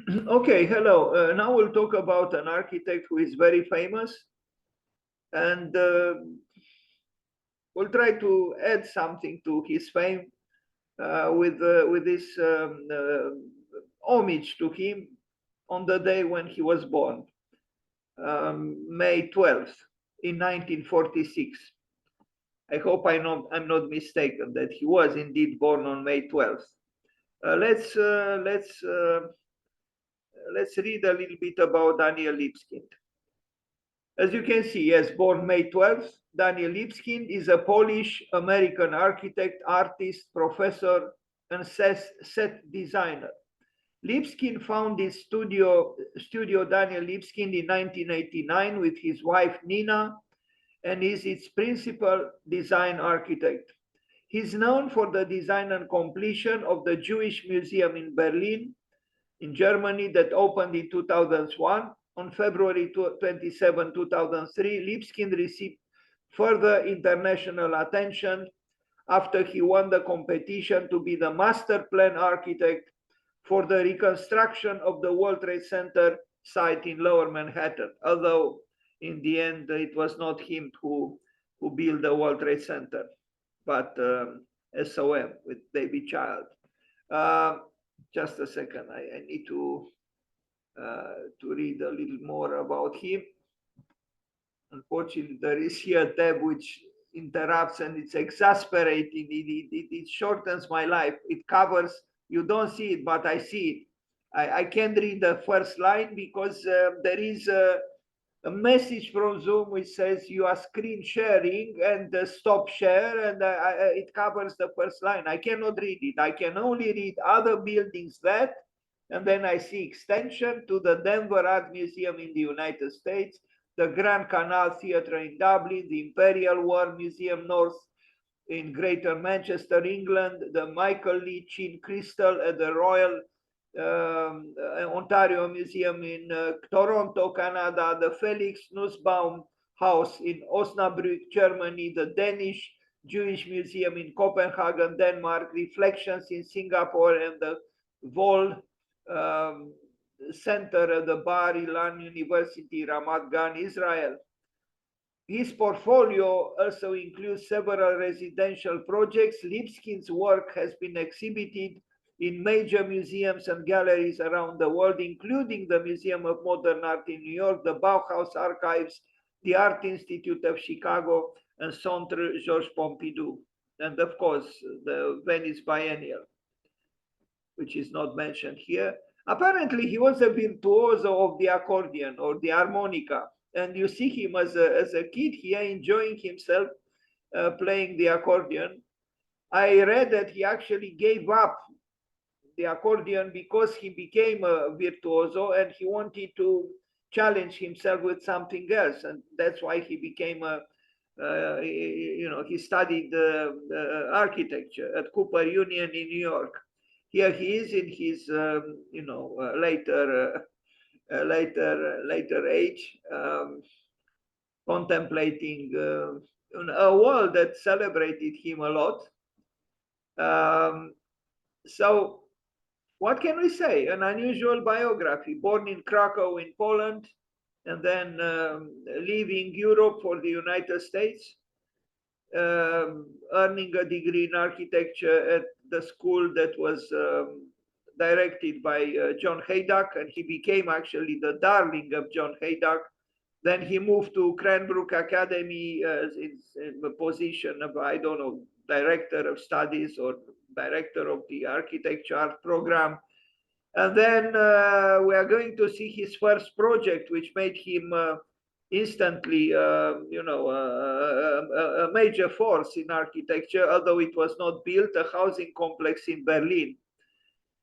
Okay, hello. Now we'll talk about an architect who is very famous, and we'll try to add something to his fame with this homage to him on the day when he was born, May 12th in 1946. I hope I'm not mistaken that he was indeed born on May 12th. Let's read a little bit about Daniel Libeskind. As you can see, yes, born May 12th, Daniel Libeskind is a Polish-American architect, artist, professor, and set designer. Libeskind founded Studio Daniel Libeskind in 1989 with his wife Nina and is its principal design architect. He's known for the design and completion of the Jewish Museum in Berlin, in Germany, that opened in 2001. On February 27, 2003, Libeskind received further international attention after he won the competition to be the master plan architect for the reconstruction of the World Trade Center site in Lower Manhattan, although in the end it was not him who built the World Trade Center, but SOM with David Child. Just a second, I need to read a little more about him. Unfortunately, there is here a tab which interrupts and it's exasperating. It shortens my life. It covers, you don't see it, but I see it. I can't read the first line because there is a message from Zoom which says you are screen sharing and stop share, and it covers the first line. I cannot read it. I can only read other buildings that, and then I see extension to the Denver Art Museum in the United States, the Grand Canal Theatre in Dublin, the Imperial War Museum North in Greater Manchester, England, the Michael Lee Chin Crystal at the Royal Ontario Museum in Toronto, Canada, the Felix Nussbaum House in Osnabrück, Germany, the Danish Jewish Museum in Copenhagen, Denmark, Reflections in Singapore, and the Vol Center at the Bar Ilan University, Ramat Gan, Israel. His portfolio also includes several residential projects. Libeskind's work has been exhibited in major museums and galleries around the world, including the Museum of Modern Art in New York, the Bauhaus Archives, the Art Institute of Chicago, and Centre Georges Pompidou, and of course, the Venice Biennial, which is not mentioned here. Apparently, he was a virtuoso of the accordion or the harmonica, and you see him as a kid here enjoying himself playing the accordion. I read that he actually gave up the accordion because he became a virtuoso and he wanted to challenge himself with something else, and that's why he became he studied architecture at Cooper Union in New York. Here he is in his later age, contemplating a world that celebrated him a lot. So what can we say? An unusual biography. Born in Krakow in Poland, and then leaving Europe for the United States, earning a degree in architecture at the school that was directed by John Haydock, and he became actually the darling of John Haydock. Then he moved to Cranbrook Academy in the position of, I don't know, director of studies or director of the architecture art program. And then we are going to see his first project, which made him instantly, a major force in architecture, although it was not built, a housing complex in Berlin.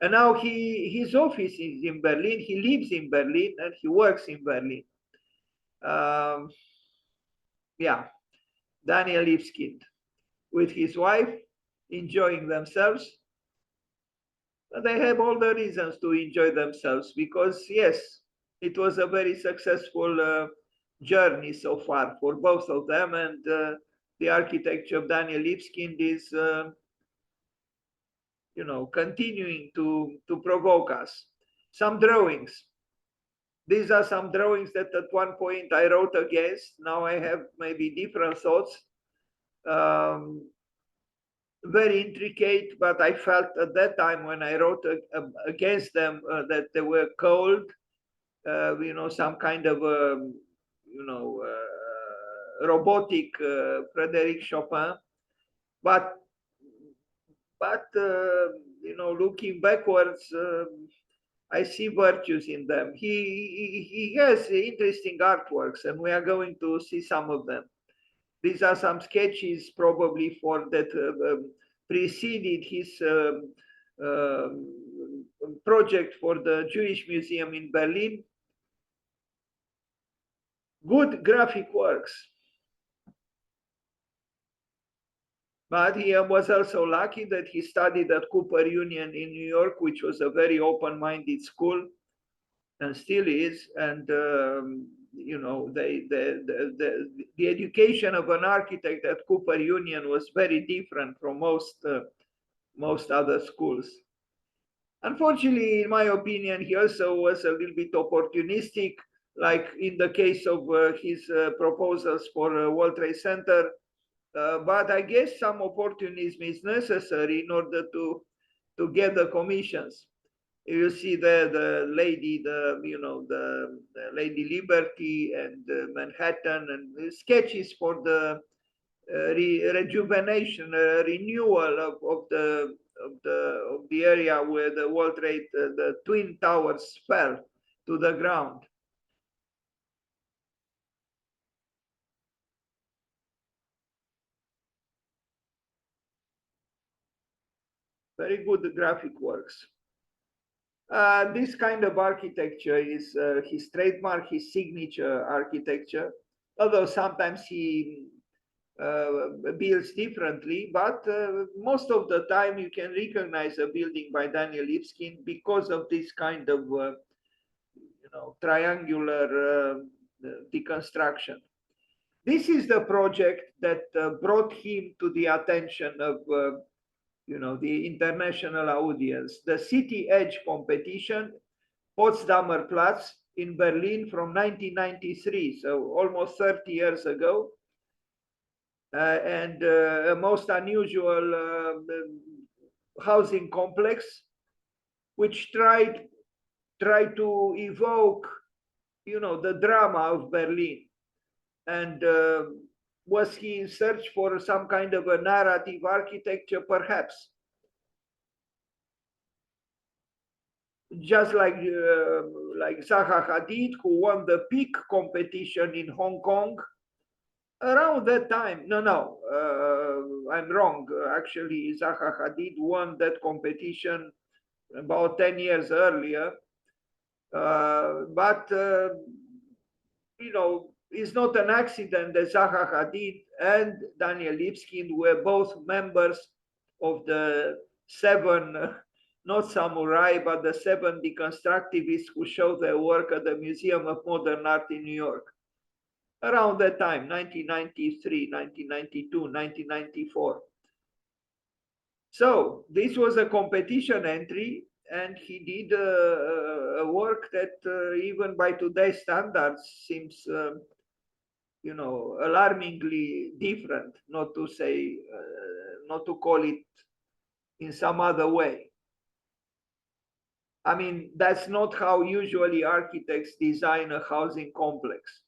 And now his office is in Berlin, he lives in Berlin, and he works in Berlin. Daniel Libeskind with his wife, enjoying themselves. They have all the reasons to enjoy themselves because, yes, it was a very successful journey so far for both of them, and the architecture of Daniel Libeskind is, continuing to provoke us. some drawings. These are some drawings that at one point I wrote against. Now I have maybe different thoughts. Very intricate, but I felt at that time when I wrote against them that they were cold, some kind of, robotic Frédéric Chopin. But looking backwards, I see virtues in them. He has interesting artworks, and we are going to see some of them. These are some sketches probably for that preceded his project for the Jewish Museum in Berlin. Good graphic works. But he was also lucky that he studied at Cooper Union in New York, which was a very open-minded school, and still is. And the education of an architect at Cooper Union was very different from most other schools. Unfortunately, in my opinion, he also was a little bit opportunistic, like in the case of his proposals for World Trade Center. But I guess some opportunism is necessary in order to get the commissions. You see the lady, the Lady Liberty and Manhattan, and sketches for the rejuvenation, renewal of the area where the World Trade, the Twin Towers fell to the ground. Very good graphic works. This kind of architecture is his trademark, his signature architecture, although sometimes he builds differently, but most of the time you can recognize a building by Daniel Libeskind because of this kind of triangular deconstruction. This is the project that brought him to the attention of the international audience. The City Edge competition, Potsdamer Platz in Berlin from 1993, so almost 30 years ago. And a most unusual housing complex, which tried to evoke, the drama of Berlin. And was he in search for some kind of a narrative architecture? Perhaps. Just like Zaha Hadid, who won the Peak competition in Hong Kong. Around that time, I'm wrong. Actually, Zaha Hadid won that competition about 10 years earlier. But it's not an accident that Zaha Hadid and Daniel Libeskind were both members of the 7, not samurai, but the 7 deconstructivists who showed their work at the Museum of Modern Art in New York. Around that time, 1993, 1992, 1994. So this was a competition entry, and he did a work that even by today's standards seems, alarmingly different, not to say, not to call it in some other way. I mean, that's not how usually architects design a housing complex.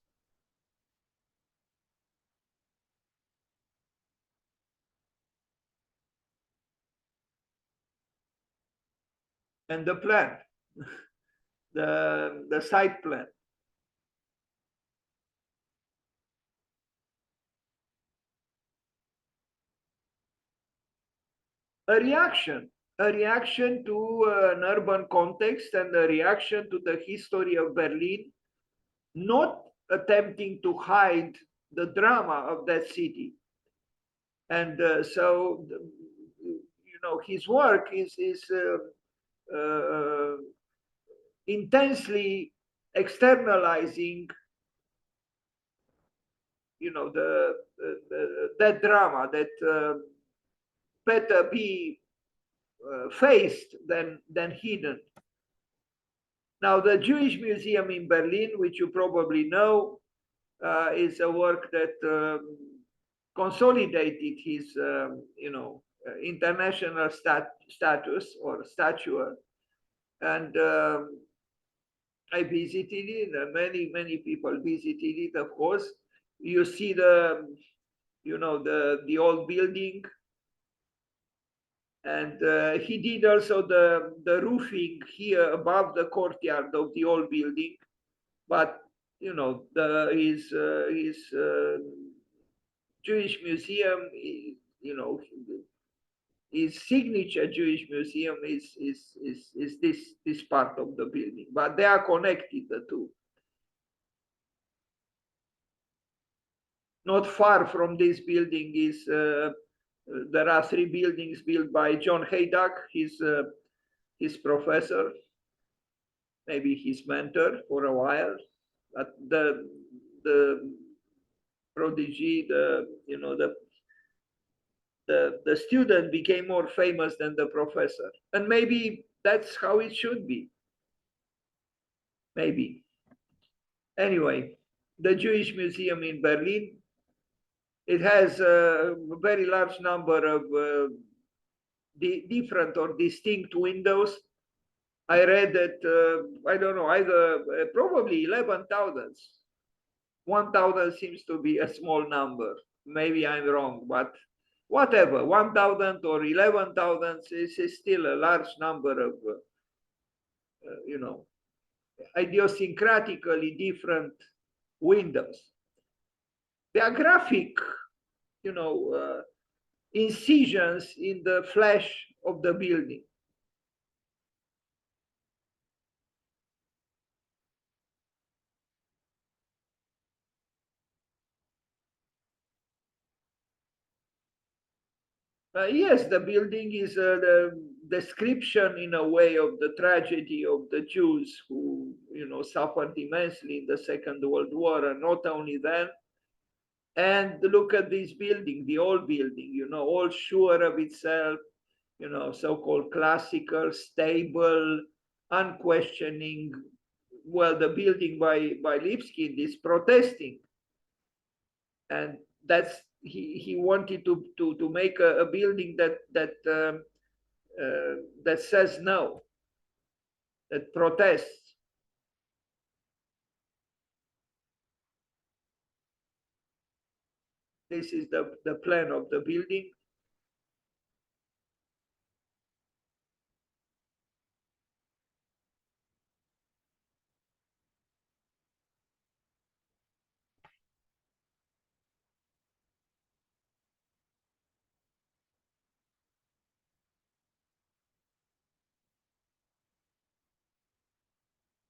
And the plan, the site plan. A reaction to an urban context and a reaction to the history of Berlin, not attempting to hide the drama of that city. And so, his work is intensely externalizing, that drama that better be faced than hidden. Now, the Jewish Museum in Berlin, which you probably know, is a work that consolidated his, international status or stature. And I visited it. Many people visited it. Of course, you see the old building, and he did also the roofing here above the courtyard of the old building. But his Jewish museum, his signature Jewish museum is this part of the building, but they are connected, the two. Not far from this building is there are three buildings built by John Haydock, his professor, maybe his mentor for a while. But the prodigy, the student became more famous than the professor, and maybe that's how it should be. Maybe. Anyway, the Jewish Museum in Berlin, it has a very large number of different or distinct windows. I read that, I don't know, either probably 11,000. 1,000 seems to be a small number. Maybe I'm wrong, but whatever, 1,000 or 11,000 is still a large number of, idiosyncratically different windows. They are graphic, incisions in the flesh of the building. Yes, the building is the description in a way of the tragedy of the Jews who, suffered immensely in the Second World War, and not only then. And look at this building, the old building, all sure of itself, so-called classical, stable, unquestioning. Well, the building by Libeskind is protesting, and that's he wanted to make a building that says no, that protests. This is the plan of the building.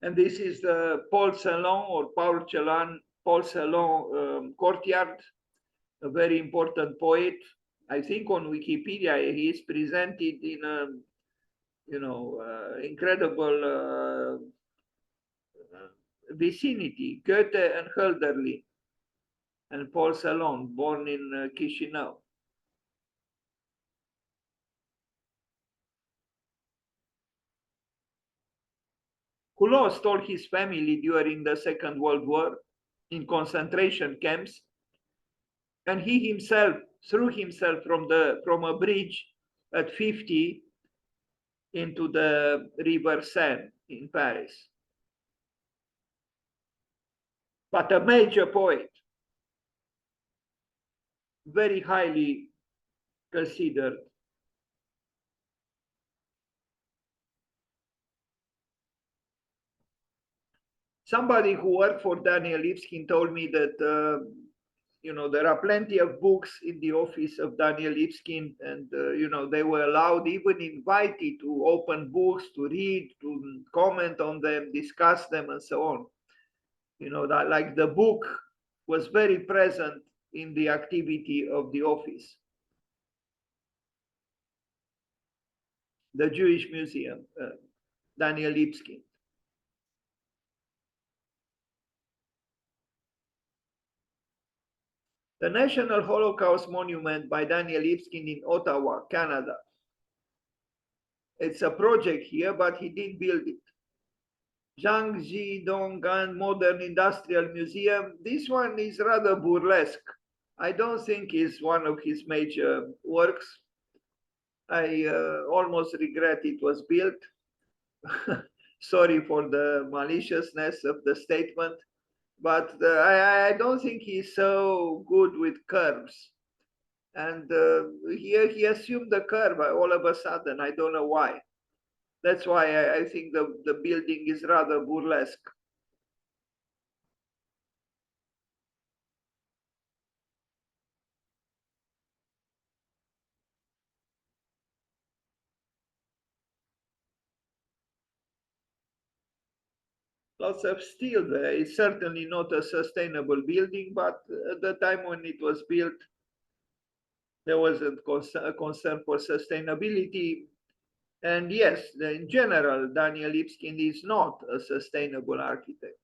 And this is the Paul Celan courtyard, a very important poet. I think on Wikipedia he is presented in a incredible vicinity. Goethe and Hölderlin and Paul Celan, born in Chisinau. Who lost all his family during the Second World War in concentration camps, and he himself threw himself from a bridge at 50 into the River Seine in Paris. But a major poet, very highly considered. Somebody who worked for Daniel Libeskind told me that there are plenty of books in the office of Daniel Libeskind, and they were allowed, even invited, to open books, to read, to comment on them, discuss them, and so on. That like the book was very present in the activity of the office. The Jewish Museum, Daniel Libeskind. The National Holocaust Monument by Daniel Libeskind in Ottawa, Canada. It's a project here, but he did build it. Zhangji Donggan Modern Industrial Museum. This one is rather burlesque. I don't think it's one of his major works. I almost regret it was built. Sorry for the maliciousness of the statement, but I don't think he's so good with curves. And he assumed the curve all of a sudden. I don't know why. That's why I think the building is rather burlesque. Lots of steel there. It's certainly not a sustainable building, but at the time when it was built, there was a concern for sustainability. And yes, in general, Daniel Libeskind is not a sustainable architect.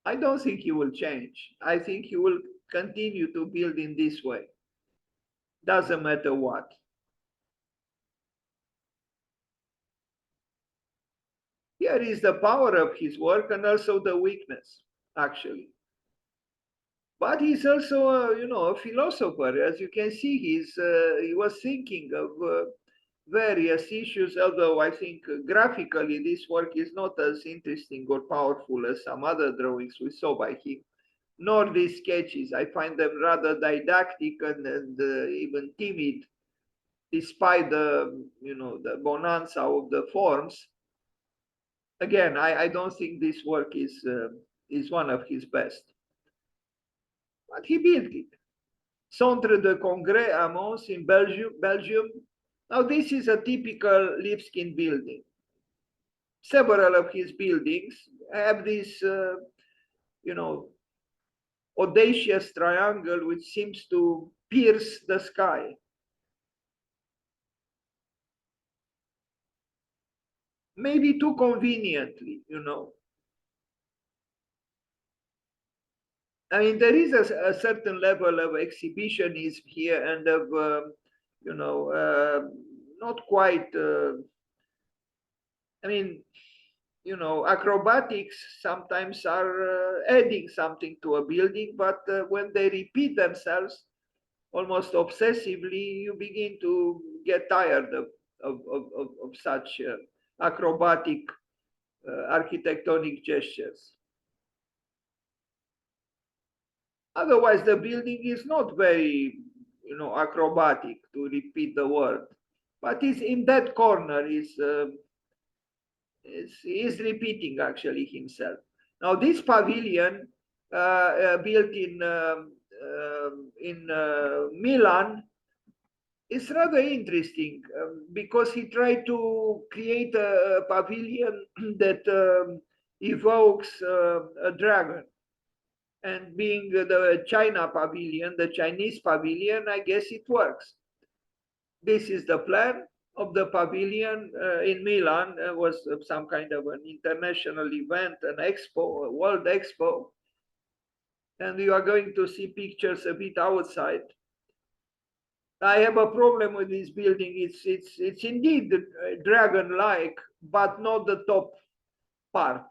I don't think he will change. I think he will continue to build in this way. Doesn't matter what. Here is the power of his work and also the weakness, actually. But he's also, a philosopher. As you can see, he was thinking of various issues. Although I think graphically this work is not as interesting or powerful as some other drawings we saw by him, nor these sketches. I find them rather didactic and even timid, despite the bonanza of the forms. Again, I don't think this work is one of his best. But he built it. Centre de Congrès à Mons in Belgium. Now, this is a typical Libeskind building. Several of his buildings have this, audacious triangle which seems to pierce the sky. Maybe too conveniently, I mean, there is a certain level of exhibitionism here and of, not quite, I mean, acrobatics sometimes are adding something to a building, but when they repeat themselves almost obsessively, you begin to get tired of such acrobatic architectonic gestures. Otherwise, the building is not very, acrobatic, to repeat the word, but is in that corner is repeating actually himself. Now, this pavilion built in Milan is rather interesting because he tried to create a pavilion that evokes a dragon. And being the China pavilion, the Chinese pavilion, I guess it works. This is the plan of the pavilion in Milan. Was some kind of an international event, an expo, a world expo. And you are going to see pictures a bit outside. I have a problem with this building. It's indeed dragon-like, but not the top part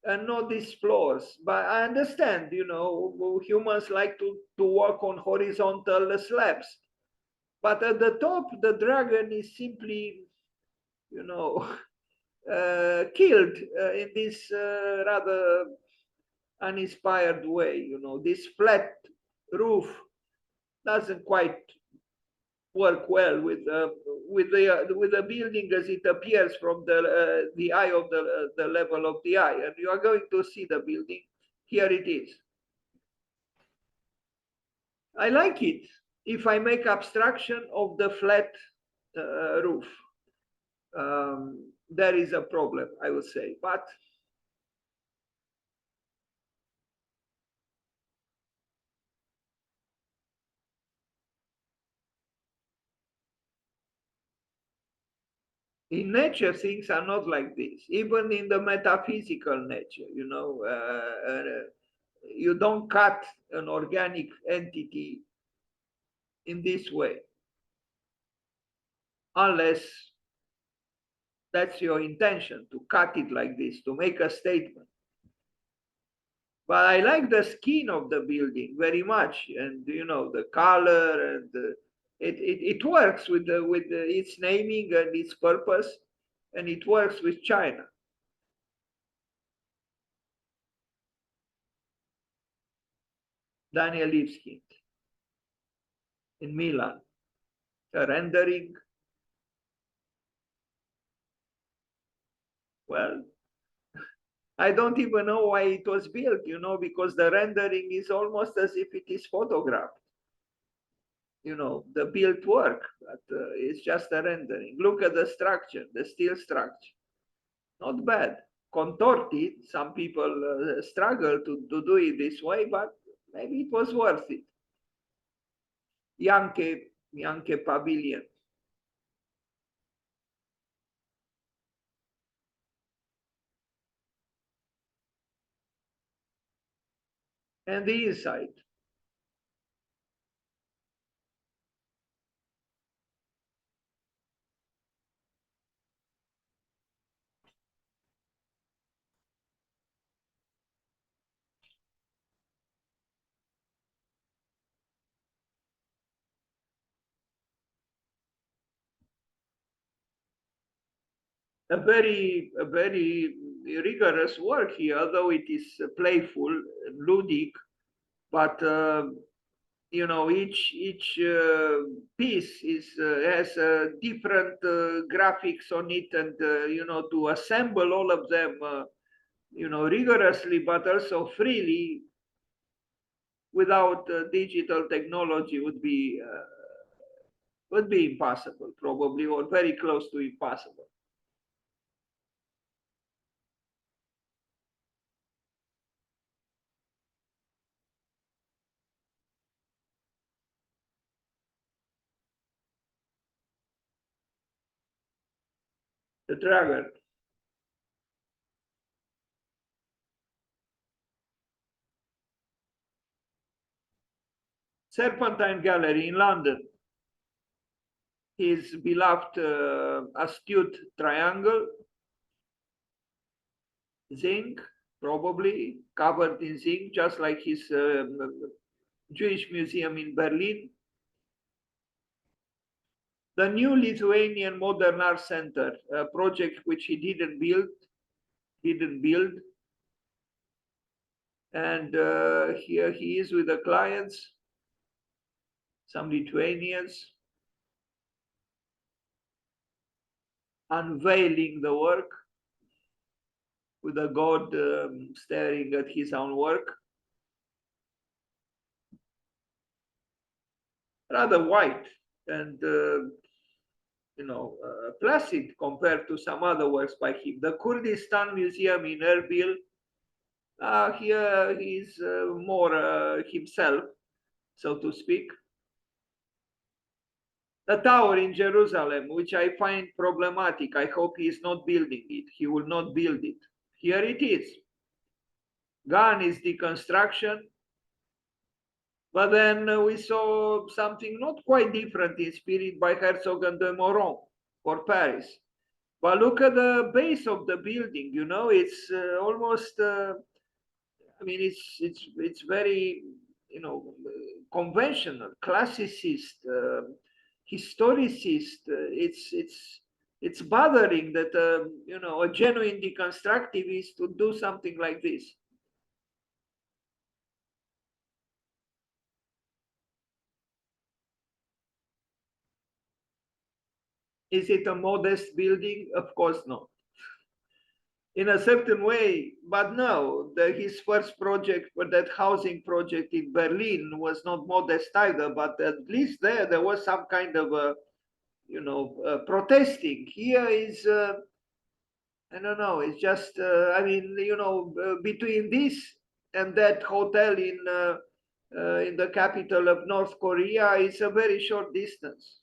and not these floors. But I understand, humans like to walk on horizontal slabs. But at the top, the dragon is simply, killed in this rather uninspired way. This flat roof doesn't quite work well with the building as it appears from the eye of the level of the eye. And you are going to see the building. Here it is. I like it if I make abstraction of the flat roof. There is a problem, I would say, but in nature, things are not like this. Even in the metaphysical nature, you don't cut an organic entity in this way, unless That's your intention, to cut it like this, to make a statement. But I like the skin of the building very much, and the color, and it works with its naming and its purpose, and it works with China. Daniel Libeskind in Milan, a rendering. Well, I don't even know why it was built, because the rendering is almost as if it is photographed. The built work, but it's just a rendering. Look at the structure, the steel structure. Not bad. Contorted, some people struggle to do it this way, but maybe it was worth it. Yankee Pavilion. And the inside. A very rigorous work here, although it is playful, ludic, but each piece has different graphics on it, and to assemble all of them rigorously but also freely without digital technology would be impossible, probably, or very close to impossible. The dragon. Serpentine Gallery in London. His beloved astute triangle, zinc, probably covered in zinc, just like his Jewish museum in Berlin. The new Lithuanian Modern Art Center, a project which he didn't build. And here he is with the clients, some Lithuanians, unveiling the work with a god staring at his own work. Rather white and placid compared to some other works by him. The Kurdistan Museum in Erbil, here he's more himself, so to speak. The tower in Jerusalem, which I find problematic. I hope he is not building it. He will not build it. Here it is. Gone is deconstruction. But then we saw something not quite different in spirit by Herzog and de Meuron for Paris. But look at the base of the building. It's almost. It's very conventional, classicist, historicist. It's bothering that a genuine deconstructivist would do something like this. Is it a modest building? Of course not. In a certain way, but no, his first project, that housing project in Berlin, was not modest either, but at least there was some kind of protesting. Here is, I don't know, it's just, between this and that hotel in the capital of North Korea, it's a very short distance.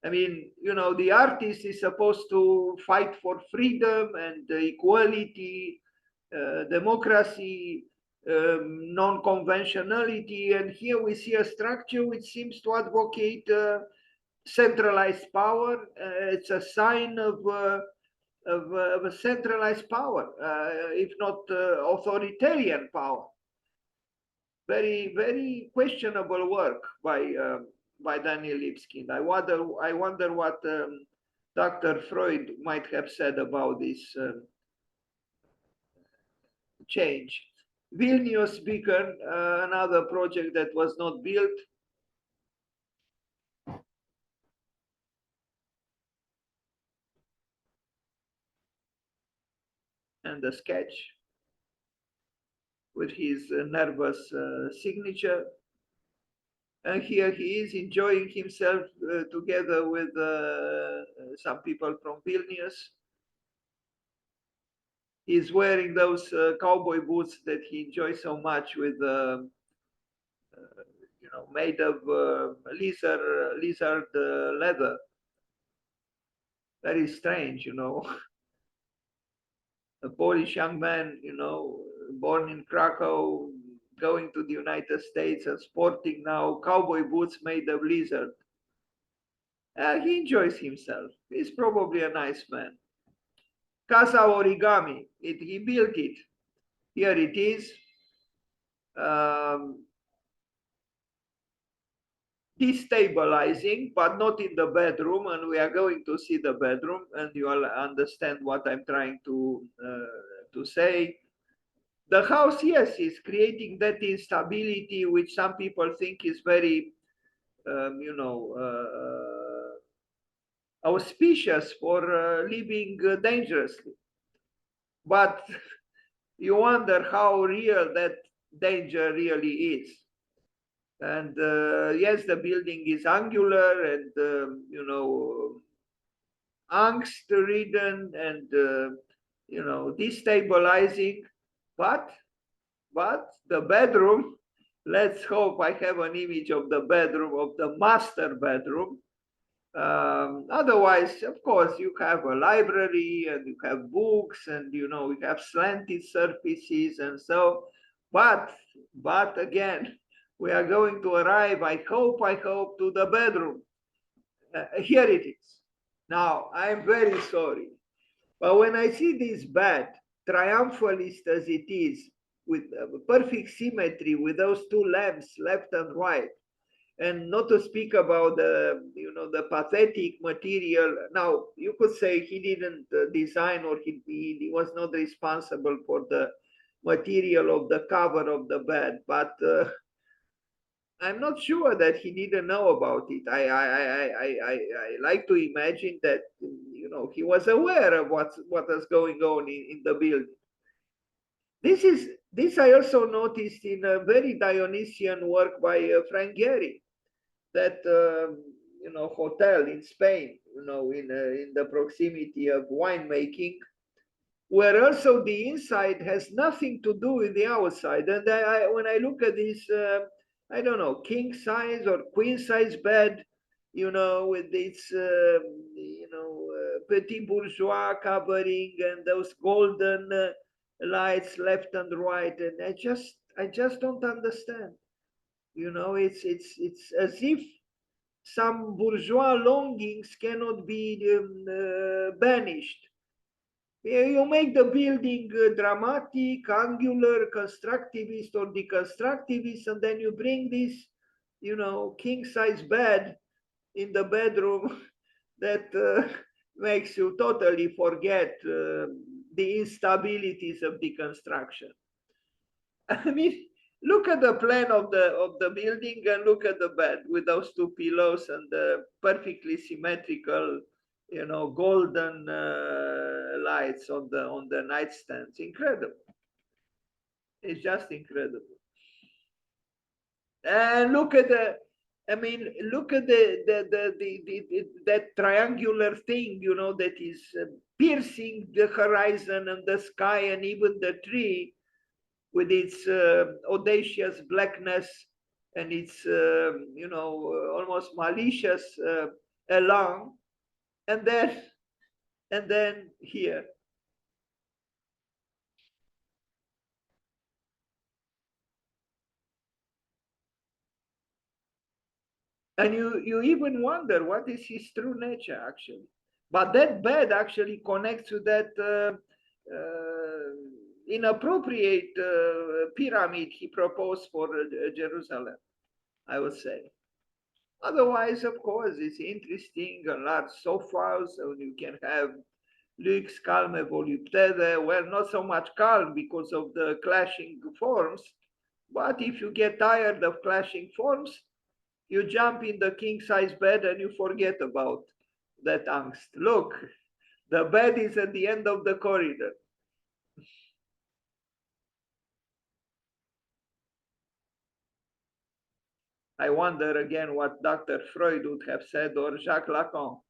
The artist is supposed to fight for freedom and equality, democracy, non-conventionality. And here we see a structure which seems to advocate centralized power. It's a sign of a centralized power, if not authoritarian power. Very, very questionable work by Daniel Libeskind. I wonder what Dr. Freud might have said about this change. Vilnius Beacon, another project that was not built. And the sketch with his nervous signature. And here he is enjoying himself together with some people from Vilnius. He's wearing those cowboy boots that he enjoys so much with, made of lizard leather. Very strange, a Polish young man, born in Krakow, going to the United States and sporting now cowboy boots made of lizard. He enjoys himself. He's probably a nice man. Casa Origami, he built it. Here it is. Destabilizing, but not in the bedroom. And we are going to see the bedroom, and you will understand what I'm trying to say. The house, yes, is creating that instability, which some people think is very, auspicious for living dangerously. But you wonder how real that danger really is. And yes, the building is angular and, angst-ridden and, destabilizing. But the bedroom, let's hope I have an image of the bedroom, of the master bedroom. Otherwise, of course, you have a library and you have books and, you have slanted surfaces and so, but again, we are going to arrive, I hope, to the bedroom. Here it is. Now, I'm very sorry, but when I see this bed, triumphalist as it is, with perfect symmetry, with those two lamps left and right, and not to speak about the pathetic material. Now, you could say he didn't design, or he was not responsible for the material of the cover of the bed, but I'm not sure that he didn't know about it. I like to imagine that he was aware of what was going on in the building. This I also noticed in a very Dionysian work by Frank Gehry, that hotel in Spain, in the proximity of winemaking, where also the inside has nothing to do with the outside. And when I look at this, I don't know, king size or queen size bed, with its petit bourgeois covering and those golden lights left and right, and I just don't understand. It's as if some bourgeois longings cannot be banished. You make the building dramatic, angular, constructivist or deconstructivist, and then you bring this, king size bed in the bedroom that makes you totally forget the instabilities of deconstruction. I mean, look at the plan of the building and look at the bed with those two pillows and the perfectly symmetrical, golden lights on the nightstands. Incredible. It's just incredible. And look at that triangular thing, that is piercing the horizon and the sky and even the tree, with its audacious blackness and its almost malicious elan, and then here. And you even wonder what is his true nature actually. But that bed actually connects to that inappropriate pyramid he proposed for Jerusalem, I would say. Otherwise, of course, it's interesting, a large sofas, and you can have lux, calme, voluptate. Well, not so much calm because of the clashing forms, but if you get tired of clashing forms, you jump in the king size bed and you forget about that angst. Look, the bed is at the end of the corridor. I wonder again what Dr. Freud would have said, or Jacques Lacan.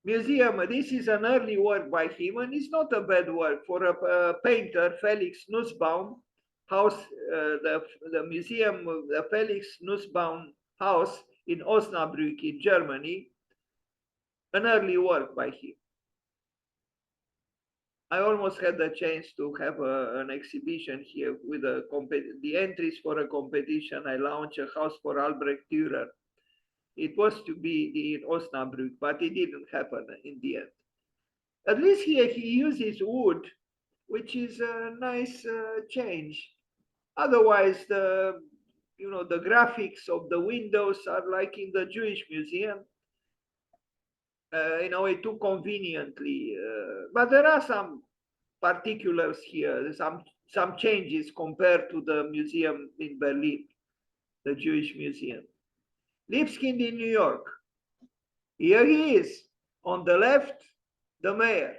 Museum, this is an early work by him, and it's not a bad work for a painter, Felix Nussbaum. House, the museum, the Felix Nussbaum house in Osnabrück in Germany, an early work by him. I almost had the chance to have an exhibition here with the entries for a competition. I launched a house for Albrecht Dürer. It was to be in Osnabrück, but it didn't happen in the end. At least here he uses wood, which is a nice change. Otherwise, the graphics of the windows are like in the Jewish museum, in a way too conveniently. But there are some particulars here, some changes compared to the museum in Berlin, the Jewish museum. Libeskind in New York. Here he is. On the left, the mayor.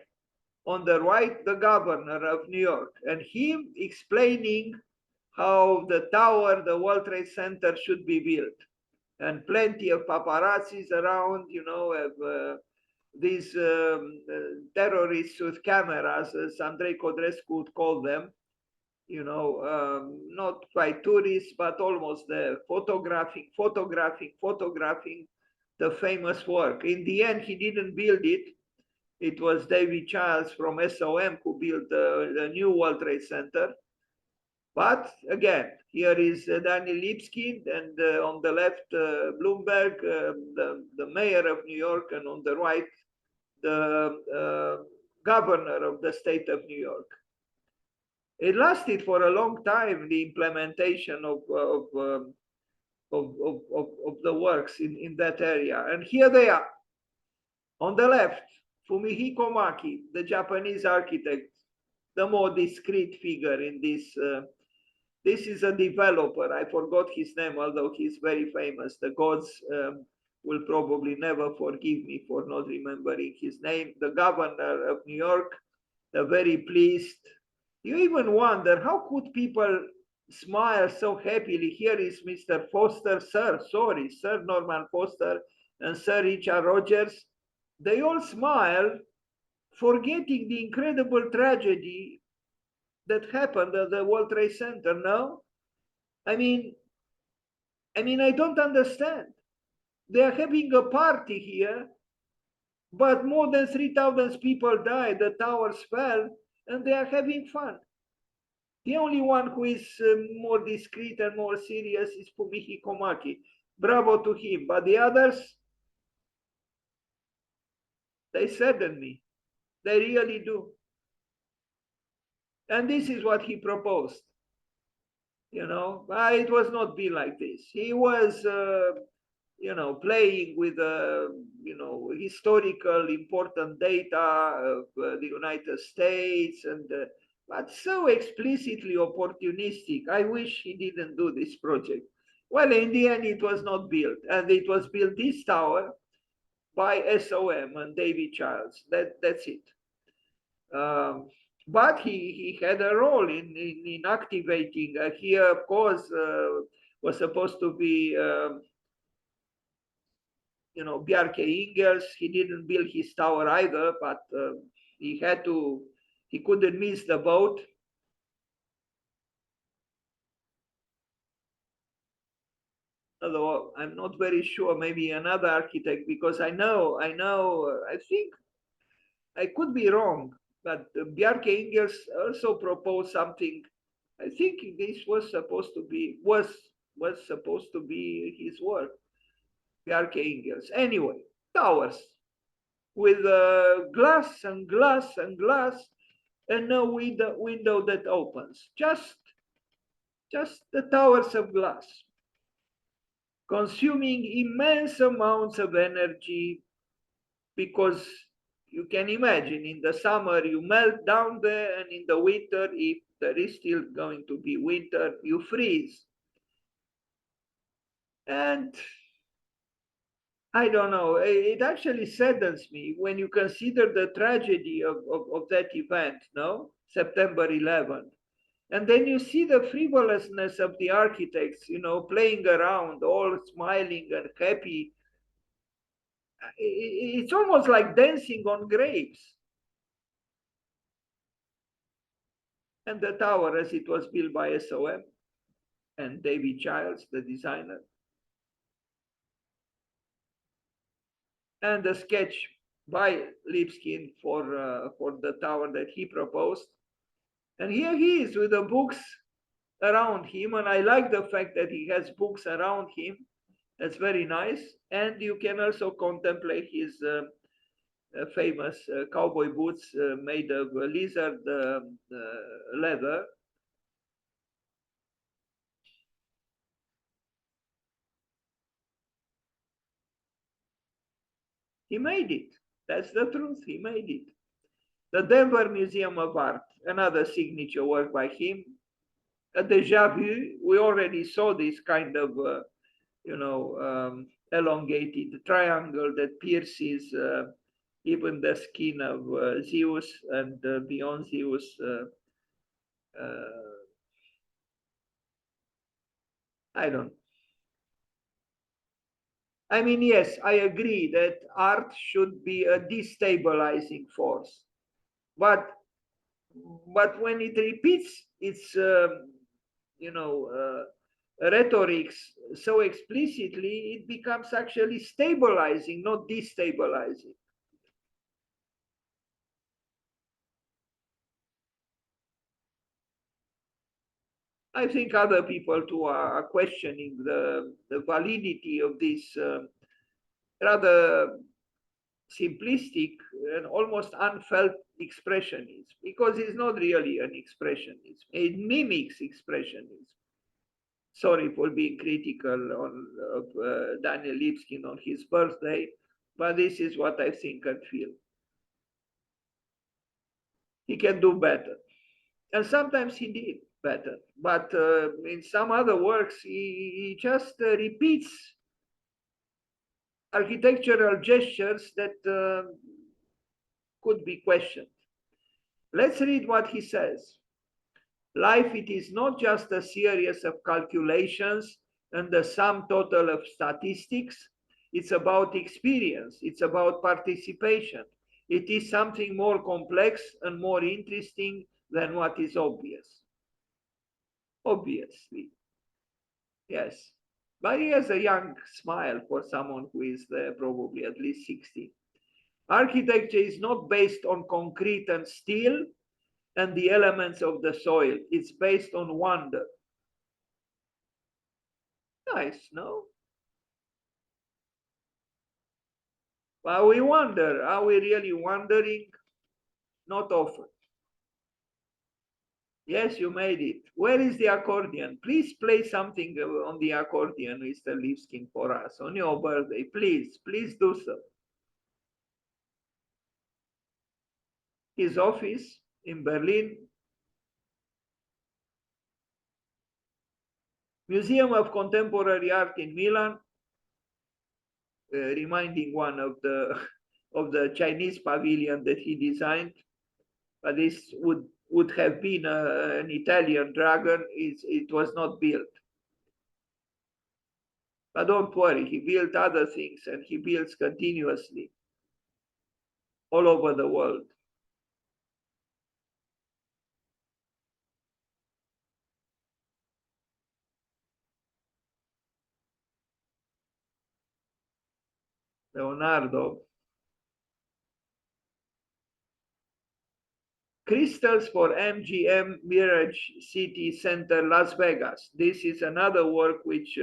On the right, the governor of New York. And him explaining how the tower, the World Trade Center should be built. And plenty of paparazzis around, these terrorists with cameras, as Andrei Codrescu would call them, not by tourists, but almost there, photographing the famous work. In the end, he didn't build it. It was David Childs from SOM who built the new World Trade Center. But again, here is Daniel Libeskind, and on the left, Bloomberg, the mayor of New York, and on the right, the governor of the state of New York. It lasted for a long time, the implementation of the works in that area. And here they are. On the left, Fumihiko Maki, the Japanese architect, the more discreet figure in this. This is a developer. I forgot his name, although he's very famous. The gods will probably never forgive me for not remembering his name. The governor of New York, the very pleased. You even wonder, how could people smile so happily? Here is Mr. Foster, Sir Norman Foster and Sir Richard Rogers. They all smile, forgetting the incredible tragedy that happened at the World Trade Center. No, I mean, I don't understand. They are having a party here, but more than 3,000 people died. The towers fell, and they are having fun. The only one who is more discreet and more serious is Fumihiko Maki. Bravo to him. But the others, they sadden me. They really do. And this is what he proposed. It was not be like this. He was, playing with, historical important data of the United States, and but so explicitly opportunistic. I wish he didn't do this project. Well, in the end, it was not built, and it was built, this tower, by SOM and David Childs. That's it. But he had a role in activating. Here, of course, was supposed to be, Bjarke Ingels. He didn't build his tower either, but he had to. He couldn't miss the boat. Although I'm not very sure, maybe another architect, because I think I could be wrong, but Bjarke Ingels also proposed something I think this was supposed to be his work, the archangels. Anyway, towers with glass and glass and glass, and no window that opens. Just the towers of glass, consuming immense amounts of energy, because you can imagine in the summer you melt down there, and in the winter, if there is still going to be winter, you freeze. And I don't know, it actually saddens me when you consider the tragedy of that event, no? September 11th. And then you see the frivolousness of the architects, playing around, all smiling and happy. It's almost like dancing on grapes. And the tower, as it was built by SOM and David Childs, the designer, and the sketch by Libeskind for the tower that he proposed. And here he is with the books around him, and I like the fact that he has books around him. That's very nice. And you can also contemplate his famous cowboy boots made of lizard leather. He made it. That's the truth. He made it. The Denver Museum of Art, another signature work by him. A deja vu. We already saw this kind of, elongated triangle that pierces even the skin of Zeus, and beyond Zeus. I don't. I mean, yes, I agree that art should be a destabilizing force, but when it repeats its rhetorics so explicitly, it becomes actually stabilizing, not destabilizing. I think other people too are questioning the validity of this rather simplistic and almost unfelt expressionism, because it's not really an expressionism. It mimics expressionism. Sorry for being critical of Daniel Libeskind on his birthday, but this is what I think and feel. He can do better. And sometimes he did better. But in some other works, he just repeats architectural gestures that could be questioned. Let's read what he says. Life, it is not just a series of calculations and the sum total of statistics. It's about experience. It's about participation. It is something more complex and more interesting than what is obvious. Obviously, yes. But he has a young smile for someone who is probably at least 60. Architecture is not based on concrete and steel and the elements of the soil. It's based on wonder. Nice, no? But we wonder, are we really wondering? Not often. Yes, you made it. Where is the accordion? Please play something on the accordion, Mr. Libeskind, for us on your birthday. Please, please do so. His office in Berlin, Museum of Contemporary Art in Milan, reminding one of the of the Chinese pavilion that he designed. But this would have been an Italian dragon. It was not built. But don't worry, he built other things, and he builds continuously all over the world. Leonardo. Crystals for MGM Mirage City Center, Las Vegas. This is another work which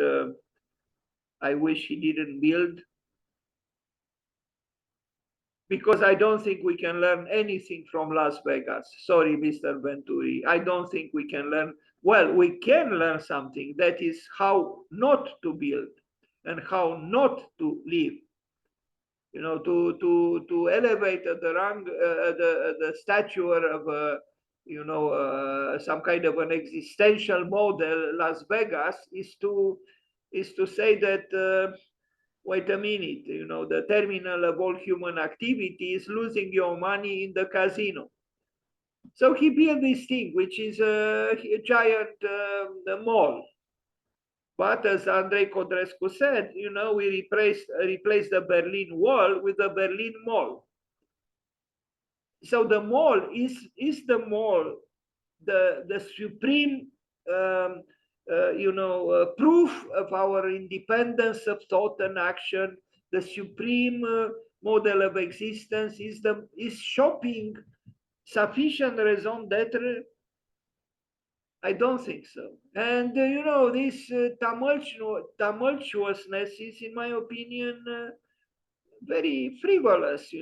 I wish he didn't build, because I don't think we can learn anything from Las Vegas. Sorry, Mr. Venturi. I don't think we can learn. Well, we can learn something. That is how not to build and how not to live. You know, to elevate the rank, the stature of some kind of an existential model. Las Vegas is to say that. Wait a minute, you know, the terminal of all human activity is losing your money in the casino. So he built this thing, which is a giant mall. But as Andrei Codrescu said, you know, we replaced the Berlin Wall with the Berlin Mall. So the mall is the mall, the supreme proof of our independence of thought and action. The supreme model of existence is shopping sufficient raison d'être? I don't think so. And this tumultuousness is, in my opinion, very frivolous.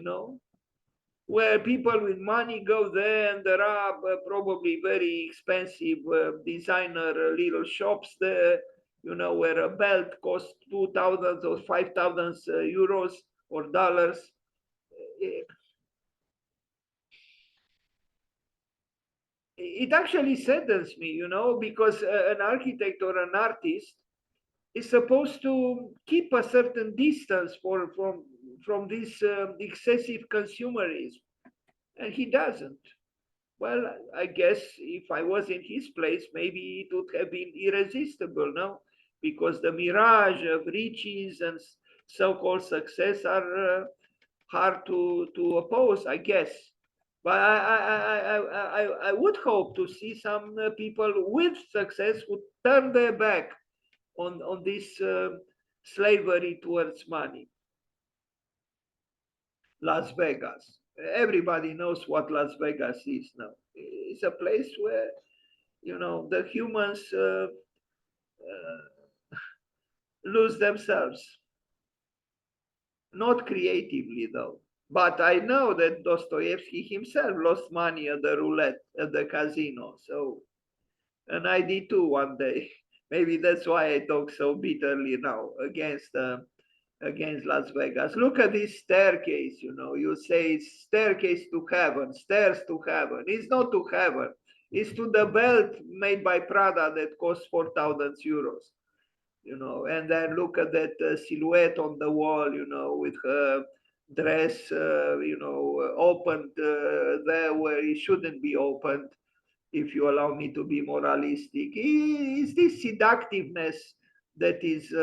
Where people with money go there, and there are probably very expensive designer little shops there, where a belt costs 2,000 or 5,000 euros or dollars. It actually saddens me, because an architect or an artist is supposed to keep a certain distance from this excessive consumerism, and he doesn't. Well, I guess if I was in his place, maybe it would have been irresistible, no? Because the mirage of riches and so-called success are hard to oppose, I guess. But I would hope to see some people with success who turn their back on this slavery towards money. Las Vegas. Everybody knows what Las Vegas is now. It's a place where, the humans lose themselves. Not creatively, though. But I know that Dostoevsky himself lost money at the roulette, at the casino. So, and I did too one day. Maybe that's why I talk so bitterly now against Las Vegas. Look at this staircase, you say it's staircase to heaven, stairs to heaven. It's not to heaven. It's to the belt made by Prada that costs 4,000 euros, and then look at that silhouette on the wall, with her dress, opened there where it shouldn't be opened, if you allow me to be moralistic. It's this seductiveness that is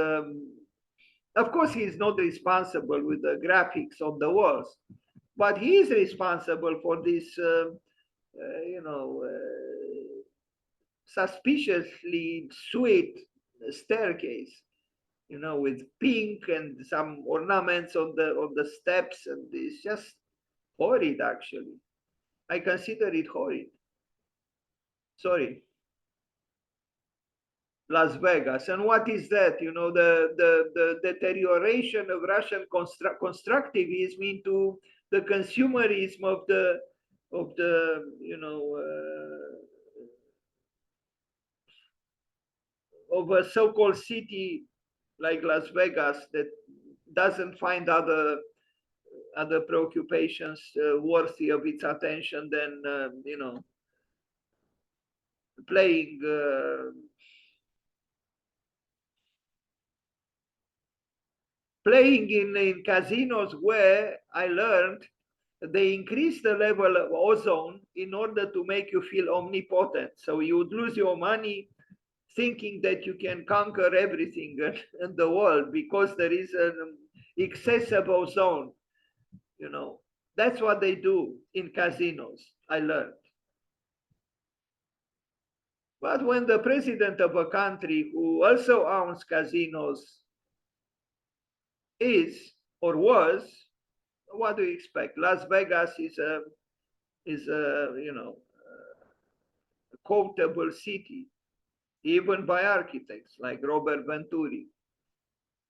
of course, he is not responsible with the graphics on the walls, but he is responsible for this, suspiciously sweet staircase, with pink and some ornaments on the steps, and it's just horrid. Actually, I consider it horrid. Sorry. Las Vegas. And what is that? The deterioration of Russian constructivism into the consumerism of the of a so-called city like Las Vegas that doesn't find other preoccupations worthy of its attention than playing in casinos, where I learned they increase the level of ozone in order to make you feel omnipotent. So you would lose your money thinking that you can conquer everything in the world because there is an excessive ozone. That's what they do in casinos, I learned. But when the president of a country who also owns casinos is or was, what do you expect? Las Vegas is is a, a quotable city, even by architects like Robert Venturi.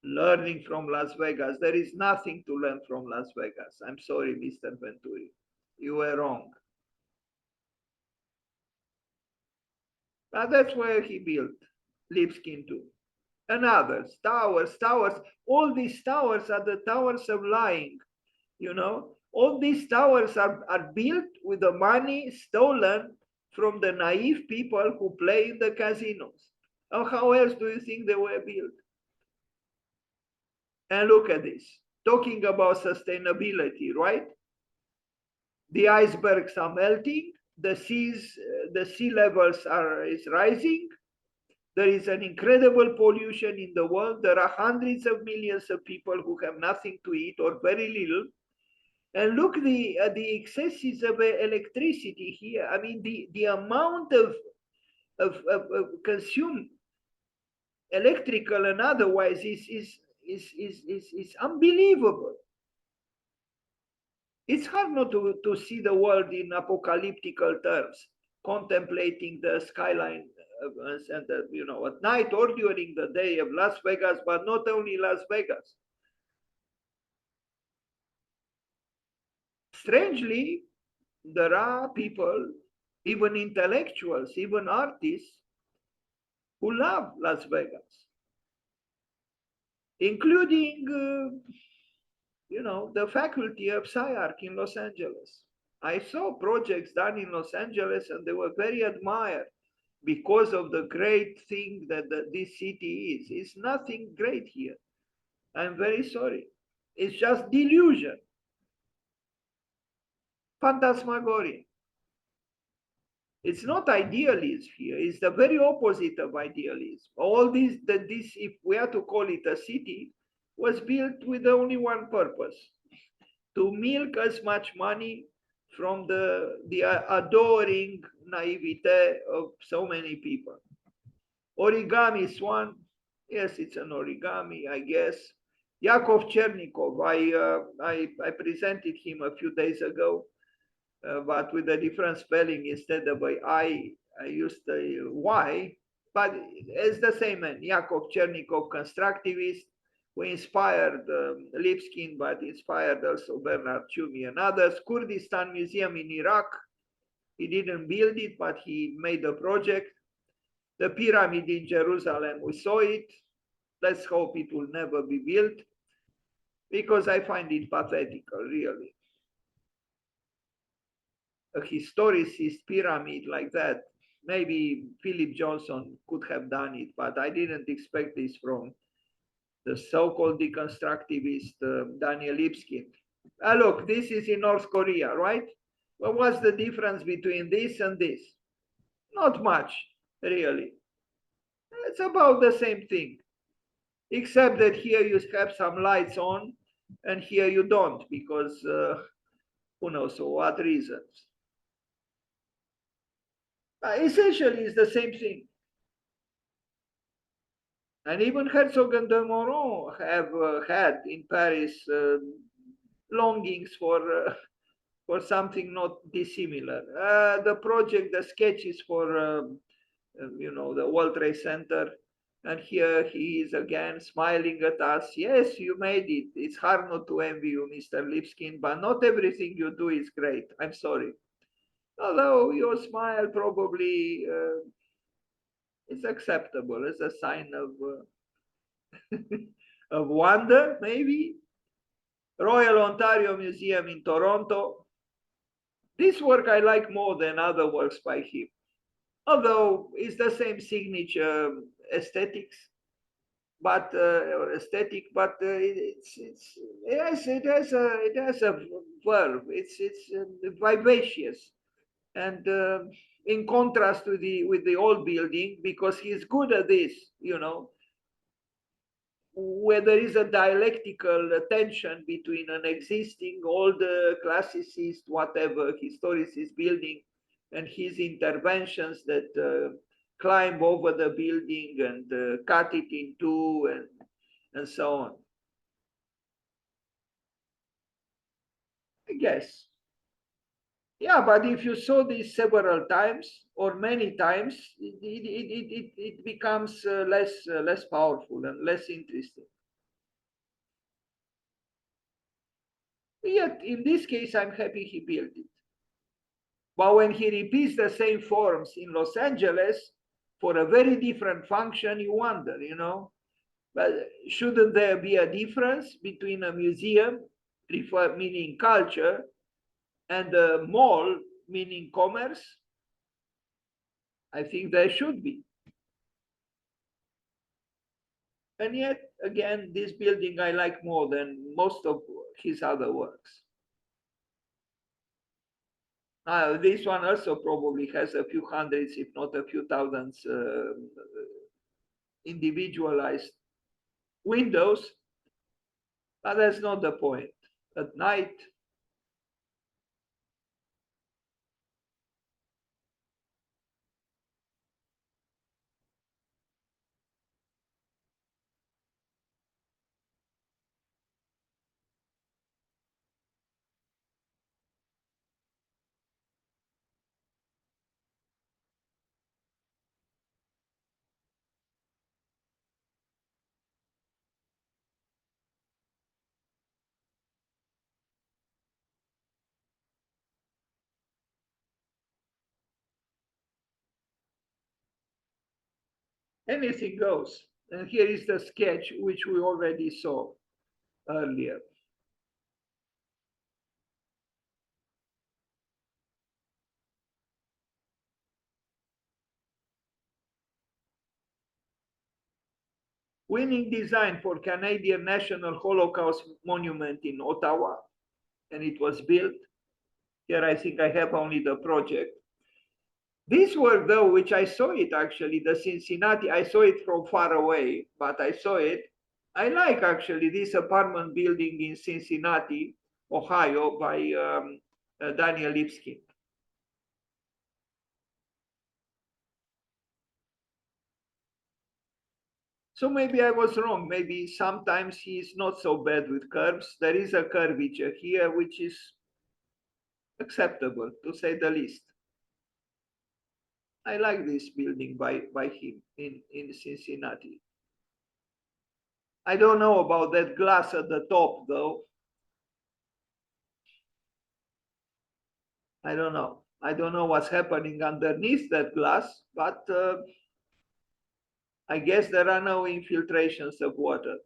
Learning from Las Vegas. There is nothing to learn from Las Vegas. I'm sorry, Mr. Venturi. You were wrong. But that's where he built Libeskind too. And others, towers. All these towers are the towers of lying, you know. All these towers are built with the money stolen from the naive people who play in the casinos. And how else do you think they were built? And look at this, talking about sustainability, right? The icebergs are melting, the sea levels is rising. There is an incredible pollution in the world. There are hundreds of millions of people who have nothing to eat or very little. And look the excesses of electricity here. I mean, the amount of consumed electrical and otherwise is unbelievable. It's hard not to see the world in apocalyptical terms, contemplating the skyline and at night or during the day of Las Vegas, but not only Las Vegas. Strangely, there are people, even intellectuals, even artists, who love Las Vegas, including the faculty of SciArc in Los Angeles. I saw projects done in Los Angeles and they were very admired because of the great thing that this city is. It's nothing great here. I'm very sorry. It's just delusion. Phantasmagoria. It's not idealism here. It's the very opposite of idealism. All this, if we are to call it a city, was built with only one purpose: to milk as much money from the adoring naivete of so many people. Origami Swan, yes, it's an origami, I guess. Yakov Chernikov, I presented him a few days ago, but with a different spelling. Instead of I used the Y, but it's the same man, Yakov Chernikov, constructivist, who inspired Libeskind, but inspired also Bernard Tschumi and others. Kurdistan Museum in Iraq, he didn't build it, but he made a project. The pyramid in Jerusalem, we saw it. Let's hope it will never be built, because I find it pathetical, really. A historicist pyramid like that, maybe Philip Johnson could have done it, but I didn't expect this from the so-called deconstructivist Daniel Libeskind. Look, this is in North Korea, right? Well, what's the difference between this and this? Not much, really. It's about the same thing, except that here you have some lights on and here you don't, because who knows for what reasons. Essentially, it's the same thing. And even Herzog and de Meuron have had in Paris longings for something not dissimilar. The project, the sketches for the World Trade Center, and here he is again smiling at us. Yes, you made it. It's hard not to envy you, Mr. Libeskind, but not everything you do is great. I'm sorry. Although your smile probably is acceptable as a sign of of wonder, maybe. Royal Ontario Museum in Toronto. This work I like more than other works by him, although it's the same signature aesthetics, but it has a verve. It's vivacious, and in contrast with the old building, because he's good at this, where there is a dialectical tension between an existing old classicist, whatever, historicist building, and his interventions that climb over the building and cut it in two and so on. I guess Yeah, but if you saw this several times or many times, it becomes less powerful and less interesting. Yet in this case, I'm happy he built it. But when he repeats the same forms in Los Angeles for a very different function, you wonder, But shouldn't there be a difference between a museum, meaning culture, and a mall, meaning commerce? I think there should be. And yet, again, this building I like more than most of his other works. This one also probably has a few hundreds, if not a few thousands, individualized windows, but that's not the point. At night, anything goes. And here is the sketch, which we already saw earlier. Winning design for Canadian National Holocaust Monument in Ottawa, and it was built. Here I think I have only the project. This work though, which I saw it actually, the Cincinnati, I saw it from far away, but I saw it. I like actually this apartment building in Cincinnati, Ohio by Daniel Libeskind. So maybe I was wrong. Maybe sometimes he's not so bad with curves. There is a curvature here, which is acceptable to say the least. I like this building by him in Cincinnati. I don't know about that glass at the top though. I don't know. I don't know what's happening underneath that glass, but I guess there are no infiltrations of water.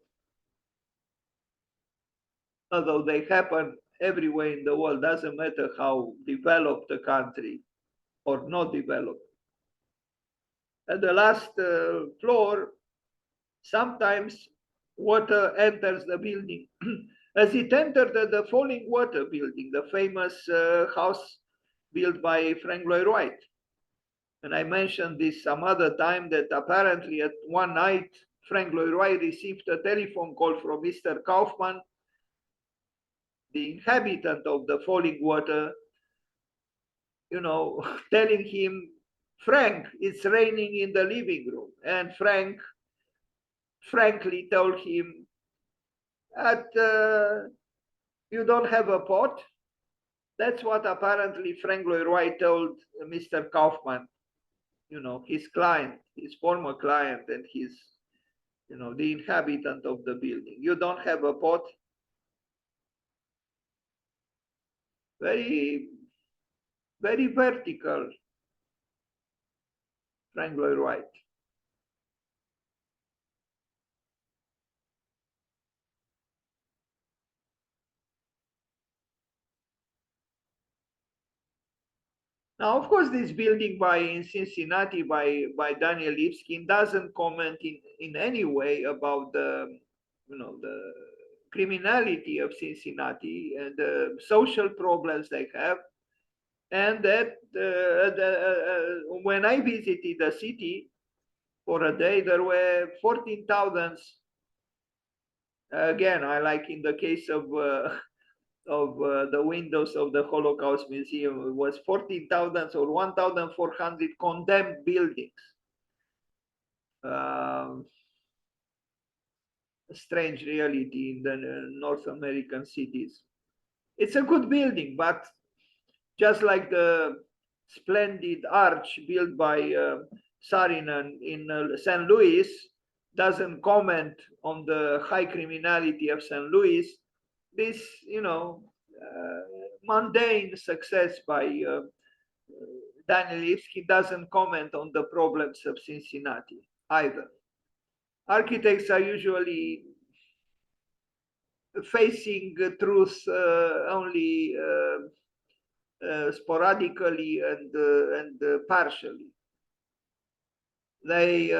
Although they happen everywhere in the world, doesn't matter how developed the country or not developed. At the last floor, sometimes water enters the building. As it entered the Falling Water building, the famous house built by Frank Lloyd Wright. And I mentioned this some other time that apparently at one night, Frank Lloyd Wright received a telephone call from Mr. Kaufman, the inhabitant of the Falling Water, telling him, Frank, it's raining in the living room. And Frank frankly told him that you don't have a pot. That's what apparently Frank Lloyd Wright told Mr. Kaufman, his client, his former client, and his, the inhabitant of the building. You don't have a pot. Very, very vertical, Frank Lloyd Wright. Now, of course, this building in Cincinnati by Daniel Libeskind doesn't comment in any way about the criminality of Cincinnati and the social problems they have. And that when I visited the city for a day, there were 14,000. Again, I like in the case of the windows of the Holocaust Museum, it was 14,000 or 1,400 condemned buildings. A strange reality in the North American cities. It's a good building, but just like the splendid arch built by Saarinen in St. Louis doesn't comment on the high criminality of St. Louis. This, mundane success by Daniel Libeskind doesn't comment on the problems of Cincinnati either. Architects are usually facing truth only sporadically and partially. They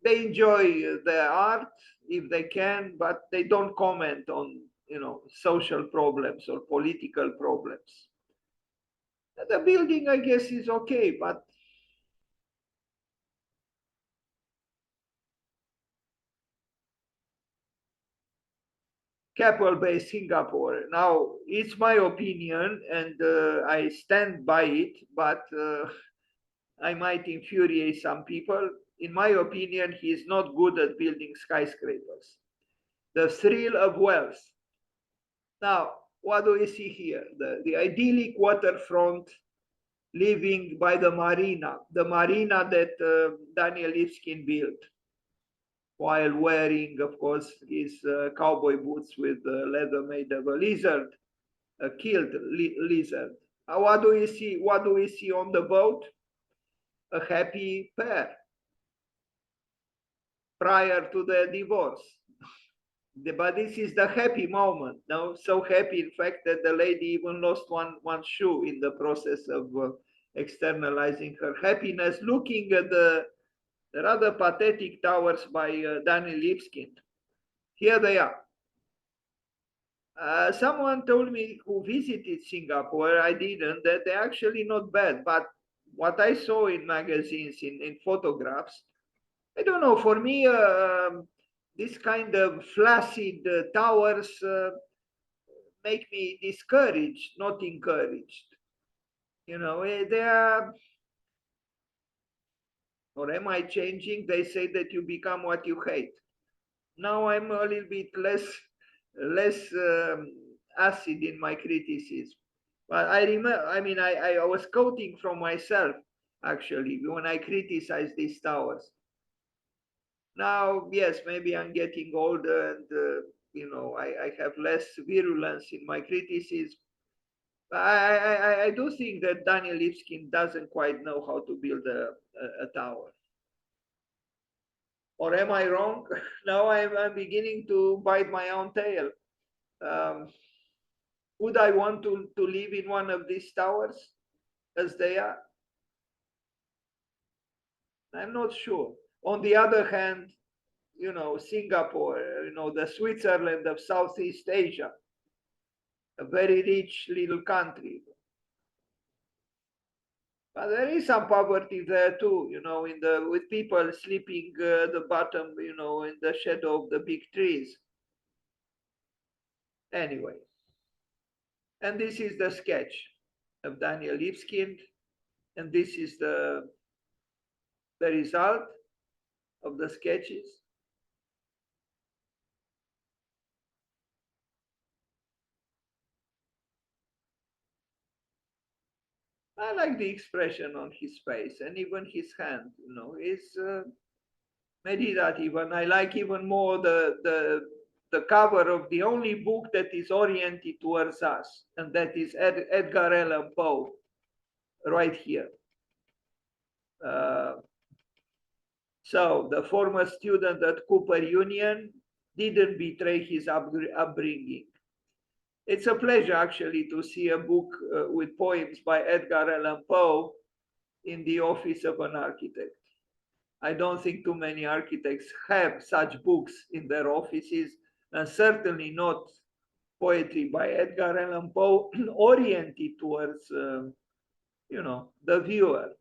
enjoy their art if they can, but they don't comment on social problems or political problems. The building, I guess, is okay, but Keppel Bay, Singapore. Now, it's my opinion, and I stand by it, but I might infuriate some people. In my opinion, he is not good at building skyscrapers. The thrill of wealth. Now, what do we see here? The idyllic waterfront living by the marina that Daniel Libeskind built, while wearing, of course, his cowboy boots with leather made of a lizard, a killed lizard. What do we see? What do we see on the boat? A happy pair prior to their divorce. But this is the happy moment. Now, so happy, in fact, that the lady even lost one shoe in the process of externalizing her happiness, looking at the rather pathetic towers by Daniel Libeskind. Here they are. Someone told me who visited Singapore, I didn't, that they're actually not bad. But what I saw in magazines, in photographs, I don't know, for me, this kind of flaccid towers make me discouraged, not encouraged. They are, or am I changing? They say that you become what you hate. Now I'm a little bit less acid in my criticism. But I remember, I was quoting from myself, actually, when I criticized these towers. Now, yes, maybe I'm getting older and, I have less virulence in my criticism. I do think that Daniel Libeskind doesn't quite know how to build a tower. Or am I wrong? Now I'm beginning to bite my own tail. Would I want to live in one of these towers as they are? I'm not sure. On the other hand, Singapore, the Switzerland of Southeast Asia, a very rich little country. But there is some poverty there too, with people sleeping at the bottom, in the shadow of the big trees. Anyway, and this is the sketch of Daniel Libeskind, and this is the result of the sketches. I like the expression on his face, and even his hand, is meditative. And I like even more the cover of the only book that is oriented towards us, and that is Edgar Allan Poe, right here. So the former student at Cooper Union didn't betray his upbringing. It's a pleasure, actually, to see a book with poems by Edgar Allan Poe in the office of an architect. I don't think too many architects have such books in their offices, and certainly not poetry by Edgar Allan Poe oriented towards, the viewer.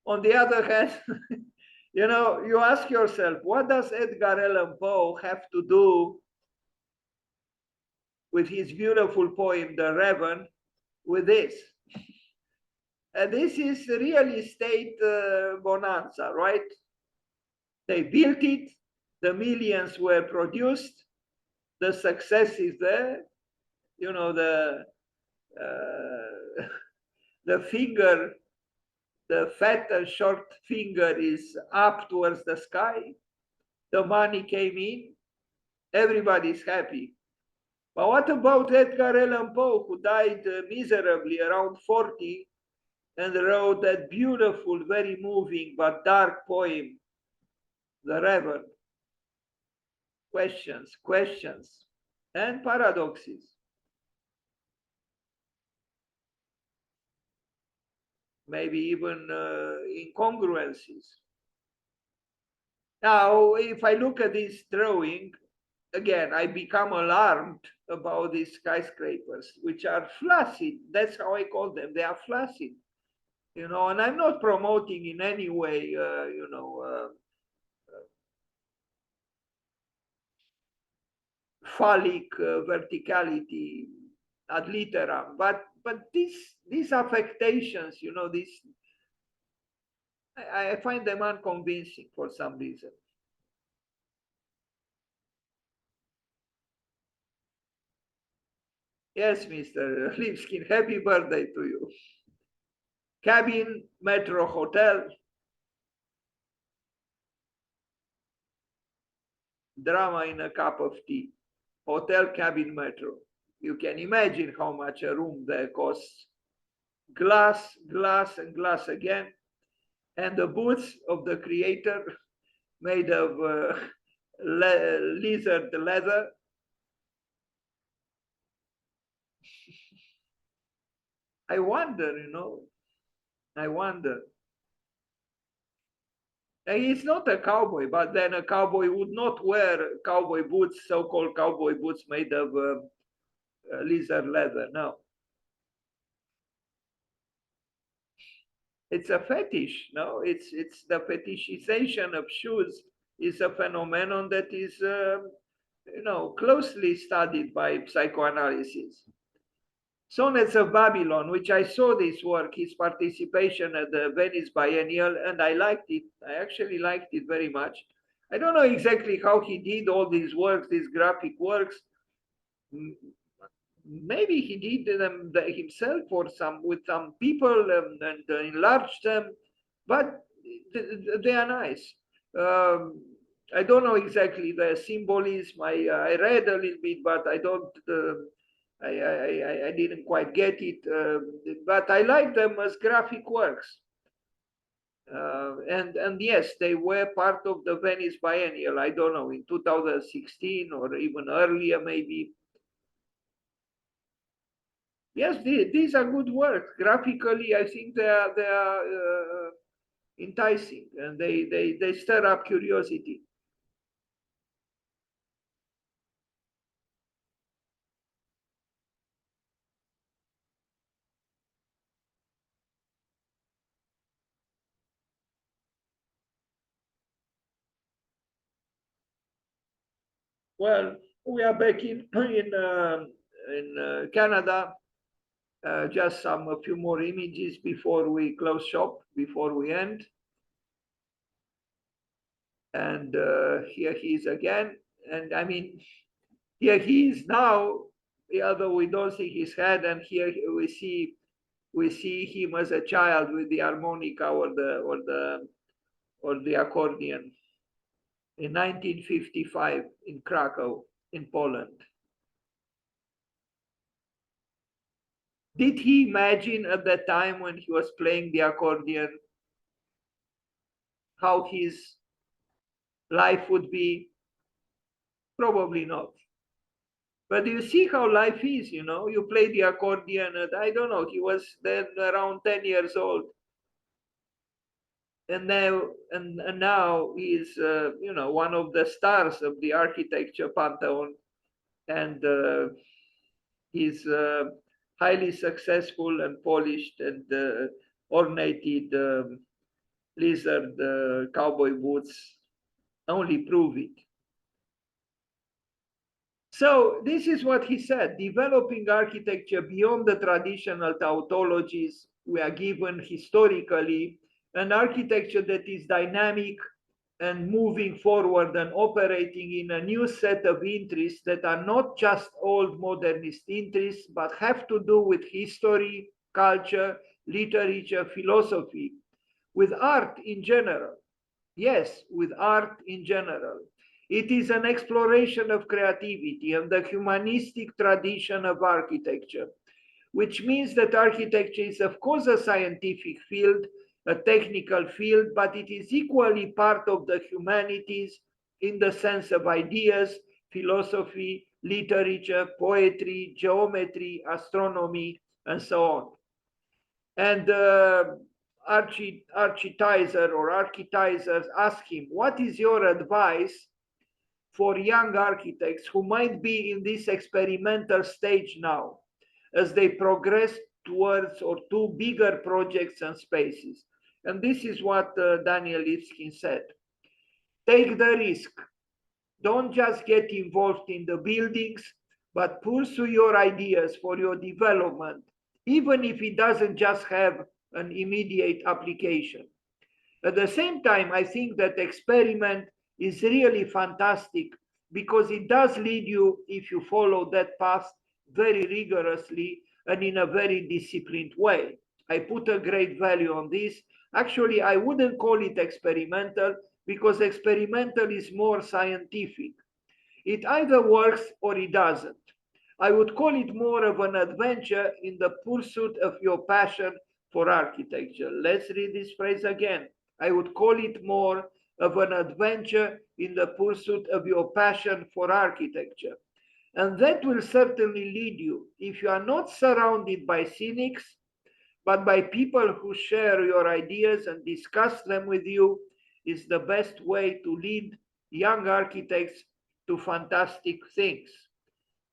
On the other hand, you ask yourself, what does Edgar Allan Poe have to do with his beautiful poem, The Raven, with this? And this is real estate bonanza, right? They built it, the millions were produced, the success is there, you know, uh, the finger, the fat and short finger is up towards the sky. The money came in, everybody's happy. But what about Edgar Allan Poe, who died miserably around 40 and wrote that beautiful, very moving but dark poem, The Raven? Questions, questions, and paradoxes. Maybe even incongruencies. Now, if I look at this drawing, again, I become alarmed about these skyscrapers, which are flaccid. That's how I call them. They are flaccid, you know, and I'm not promoting in any way, phallic verticality ad literam, but these affectations, you know, these I find them unconvincing for some reason. Yes, Mr. Libeskind, happy birthday to you. Cabin, metro, hotel, drama in a cup of tea. Hotel, cabin, metro. You can imagine how much a room there costs. Glass, glass, and glass again. And the boots of the creator made of lizard leather. I wonder, you know, I wonder. And he's not a cowboy, but then a cowboy would not wear cowboy boots, so-called cowboy boots made of lizard leather. No, it's a fetish. No, it's the fetishization of shoes is a phenomenon that is, you know, closely studied by psychoanalysis. Sonnets of Babylon, which I saw this work, his participation at the Venice Biennial, and I liked it. I actually liked it very much. I don't know exactly how he did all these works, these graphic works. Maybe he did them himself or with some people and enlarged them, but they are nice. I don't know exactly the symbolism. I read a little bit, but I don't. I didn't quite get it, but I like them as graphic works. And yes, they were part of the Venice Biennial. I don't know, in 2016 or even earlier, maybe. Yes, these are good works. Graphically, I think they are enticing, and they stir up curiosity. Well, we are back in Canada. Just a few more images before we close shop, before we end. And here he is again. And I mean, here he is now, although we don't see his head. And here we see him as a child with the harmonica or the accordion in 1955 in Krakow, in Poland. Did he imagine at that time when he was playing the accordion how his life would be? Probably not. But you see how life is, you know, you play the accordion, and I don't know, he was then around 10 years old. And now he's, you know, one of the stars of the architecture pantheon. And he's highly successful and polished and ornated lizard cowboy boots only prove it. So this is what he said: developing architecture beyond the traditional tautologies we are given historically, an architecture that is dynamic, and moving forward and operating in a new set of interests that are not just old modernist interests, but have to do with history, culture, literature, philosophy, with art in general. Yes, with art in general. It is an exploration of creativity and the humanistic tradition of architecture, which means that architecture is, of course, a scientific field, a technical field, but it is equally part of the humanities in the sense of ideas, philosophy, literature, poetry, geometry, astronomy, and so on. And Architizer or architizers ask him, what is your advice for young architects who might be in this experimental stage now as they progress towards or to bigger projects and spaces? And this is what Daniel Libeskind said. Take the risk. Don't just get involved in the buildings, but pursue your ideas for your development, even if it doesn't just have an immediate application. At the same time, I think that experiment is really fantastic because it does lead you, if you follow that path very rigorously and in a very disciplined way. I put a great value on this. Actually, I wouldn't call it experimental because experimental is more scientific. It either works or it doesn't. I would call it more of an adventure in the pursuit of your passion for architecture. Let's read this phrase again. I would call it more of an adventure in the pursuit of your passion for architecture. And that will certainly lead you, if you are not surrounded by cynics, but by people who share your ideas and discuss them with you, is the best way to lead young architects to fantastic things.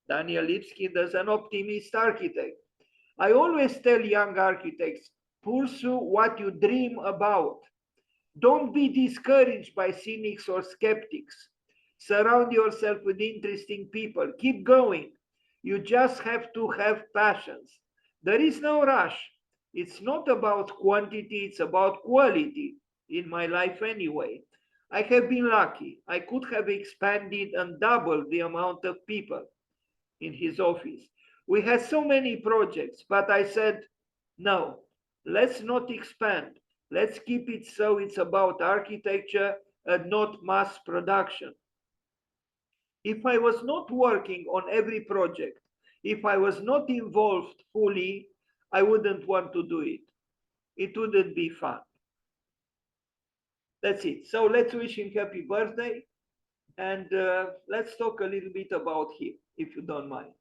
Daniel Libeskind is an optimist architect. I always tell young architects, pursue what you dream about. Don't be discouraged by cynics or skeptics. Surround yourself with interesting people. Keep going. You just have to have passions. There is no rush. It's not about quantity, it's about quality, in my life anyway. I have been lucky. I could have expanded and doubled the amount of people in his office. We had so many projects, but I said, no, let's not expand. Let's keep it so it's about architecture and not mass production. If I was not working on every project, if I was not involved fully, I wouldn't want to do it. It wouldn't be fun. That's it. So let's wish him happy birthday and let's talk a little bit about him, if you don't mind.